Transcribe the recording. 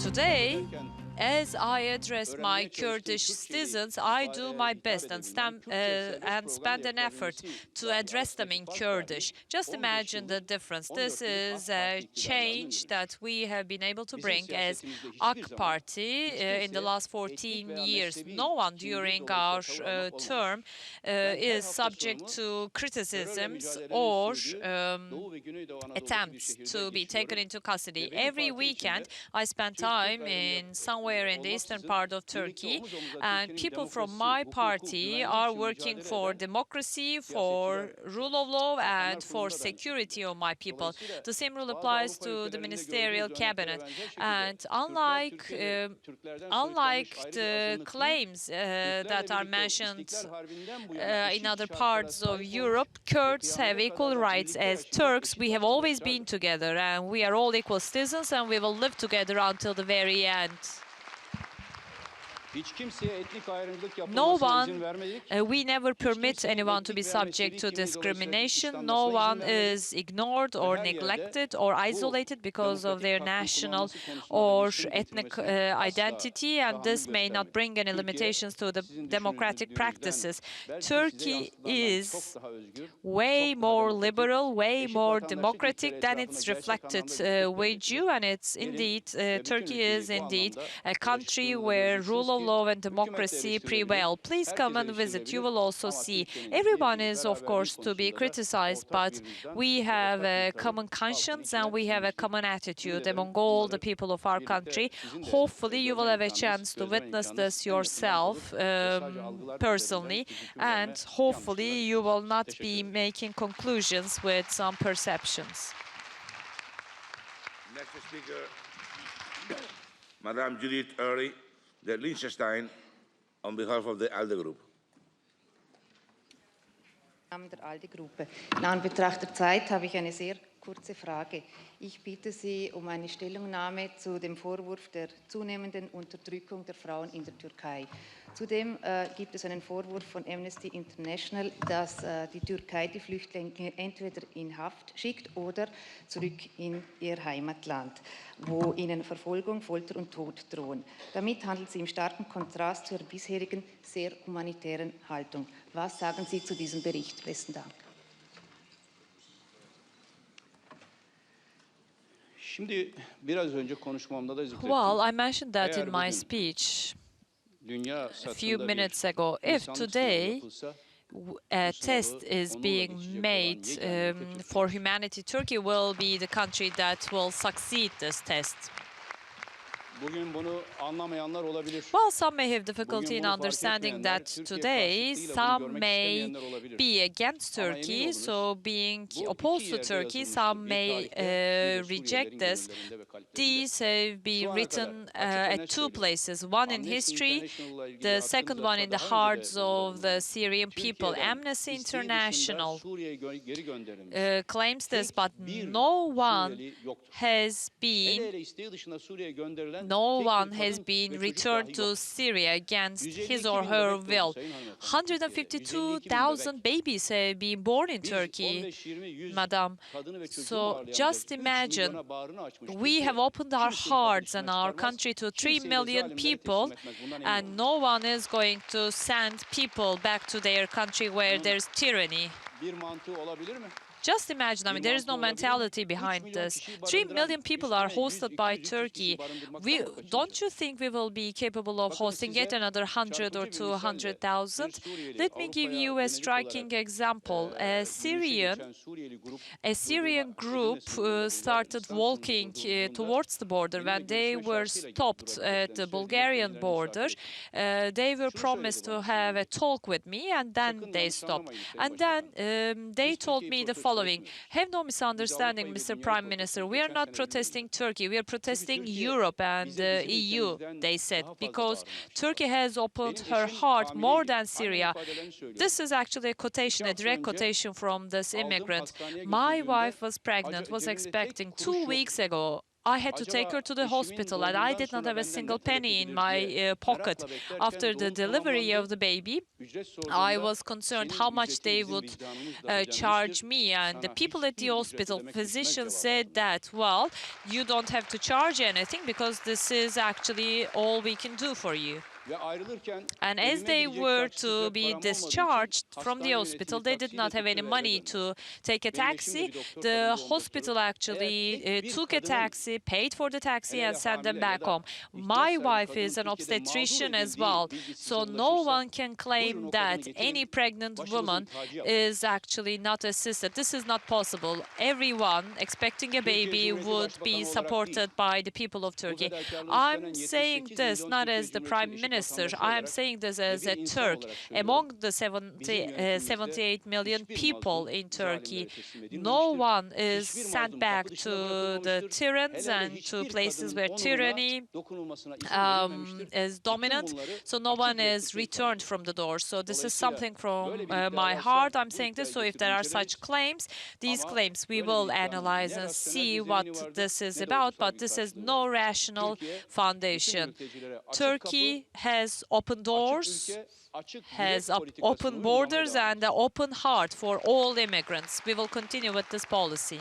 Today, as I address my Kurdish citizens, I do my best and spend an effort to address them in Kurdish. Just imagine the difference. This is a change that we have been able to bring as AK Party in the last 14 years. No one during our term is subject to criticisms or attempts to be taken into custody. Every weekend, I spend time in somewhere in the eastern part of Turkey, and people from my party are working for democracy, for rule of law, and for security of my people. The same rule applies to the ministerial cabinet. And unlike the claims that are mentioned in other parts of Europe, Kurds have equal rights as Turks. We have always been together, and we are all equal citizens, and we will live together until the very end. No one, we never permit anyone to be subject to discrimination. No one is ignored or neglected or isolated because of their national or ethnic identity, and this may not bring any limitations to the democratic practices. Turkey is way more liberal, way more democratic than it's reflected with you, and it's indeed, Turkey is indeed a country where rule of law and democracy prevail. Please come and visit. You will also see. Everyone is, of course, to be criticized, but we have a common conscience and we have a common attitude among all the people of our country. Hopefully, you will have a chance to witness this yourself personally, and hopefully, you will not be making conclusions with some perceptions. Next speaker, Madame Judith Uri, the Liechtenstein, on behalf of the ALDE Group. Im Namen der ALDE-Gruppe. In Anbetracht der Zeit habe ich eine sehr kurze Frage. Ich bitte Sie um eine Stellungnahme zu dem Vorwurf der zunehmenden Unterdrückung der Frauen in der Türkei. Zudem gibt es einen Vorwurf von Amnesty International, dass die Türkei die Flüchtlinge entweder in Haft schickt oder zurück in ihr Heimatland, wo ihnen Verfolgung, Folter und Tod drohen. Damit handelt sie im starken Kontrast zur bisherigen sehr humanitären Haltung. Was sagen Sie zu diesem Bericht? Besten Dank. Well, I mentioned that in my speech a few minutes ago. If today a test is being made for humanity, Turkey will be the country that will succeed this test. Well, some may have difficulty in understanding that today. Some may be against Turkey, so being opposed to Turkey, some may reject this. These have been written at two places, one in history, the second one in the hearts of the Syrian people. Amnesty International claims this, but no one has been returned to Syria against his or her will. 152,000 babies have been born in Turkey, Madam. So just imagine, we have opened our hearts and our country to 3 million people, and no one is going to send people back to their country where there's tyranny. Just imagine, I mean, there is no mentality behind this. 3 million people are hosted by Turkey. Don't you think we will be capable of hosting yet another 100 or 200,000? Let me give you a striking example. A Syrian group started walking towards the border. When they were stopped at the Bulgarian border, they were promised to have a talk with me, and then they stopped. And then they told me the following: have no misunderstanding, Mr. Prime Minister. We are not protesting Turkey. We are protesting Europe and the EU, they said, because Turkey has opened her heart more than Syria. This is actually a quotation, a direct quotation from this immigrant. My wife was pregnant, was expecting 2 weeks ago. I had to take her to the hospital, and I did not have a single penny in my pocket. After the delivery of the baby, I was concerned how much they would charge me, and the people at the hospital, physicians, said that, well, you don't have to charge anything because this is actually all we can do for you. And as they were to be discharged from the hospital, they did not have any money to take a taxi. The hospital actually took a taxi, paid for the taxi, and sent them back home. My wife is an obstetrician as well, so no one can claim that any pregnant woman is actually not assisted. This is not possible. Everyone expecting a baby would be supported by the people of Turkey. I'm saying this not as the Prime Minister. I am saying this as a Turk. Among the 78 million people in Turkey, no one is sent back to the tyrants and to places where tyranny is dominant. So no one is returned from the door. So this is something from my heart. I'm saying this. So if there are such claims, these claims we will analyze and see what this is about. But this has no rational foundation. Turkey has open doors, has open borders, and an open heart for all immigrants. We will continue with this policy.